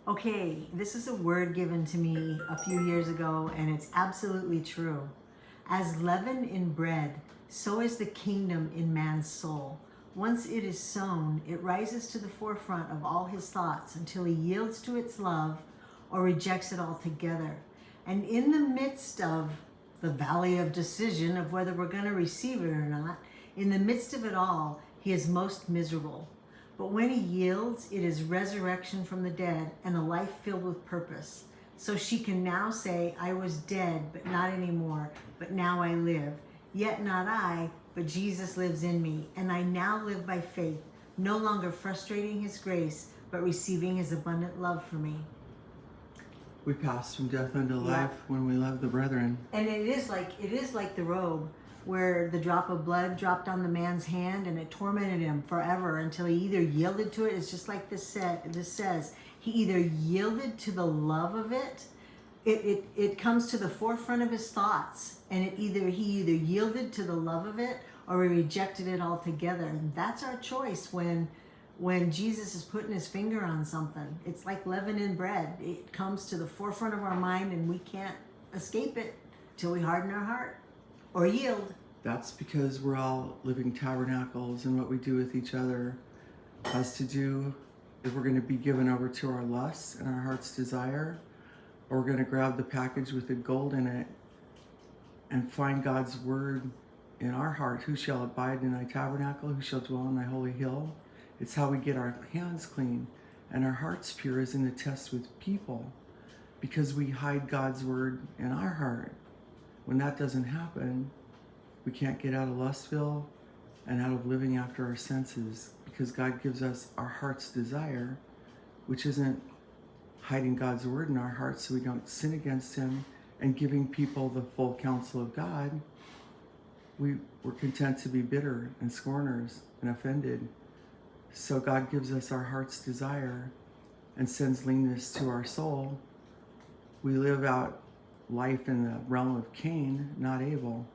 Okay, this is a word given to me a few years ago, and it's absolutely true. As leaven in bread, so is the kingdom in man's soul. Once it is sown, it rises to the forefront of all his thoughts until he yields to its love or rejects it altogether. And in the midst of the valley of decision of whether we're going to receive it or not, in the midst of it all, he is most miserable. But when he yields, it is resurrection from the dead and a life filled with purpose. So she can now say, I was dead, but not anymore, but now I live. Yet not I, but Jesus lives in me, and I now live by faith, no longer frustrating his grace, but receiving his abundant love for me. We pass from death unto life when we love the brethren. And it is like the robe, where the drop of blood dropped on the man's hand and it tormented him forever until he either yielded to it. It's just like this says. He either yielded to the love of it. It comes to the forefront of his thoughts, and he either yielded to the love of it or he rejected it altogether. And that's our choice when Jesus is putting his finger on something. It's like leaven in bread. It comes to the forefront of our mind and we can't escape it till we harden our heart or yield. That's because we're all living tabernacles, and what we do with each other has to do if we're going to be given over to our lusts and our heart's desire, or we're going to grab the package with the gold in it and find God's word in our heart. Who shall abide in thy tabernacle? Who shall dwell in thy holy hill? It's how we get our hands clean and our hearts pure, is in the test with people, because we hide God's word in our heart. When that doesn't happen, we can't get out of lustville and out of living after our senses, because God gives us our heart's desire, which isn't hiding God's word in our hearts so we don't sin against him and giving people the full counsel of God. We're content to be bitter and scorners and offended. So God gives us our heart's desire and sends leanness to our soul. We live out life in the realm of Cain, not Abel.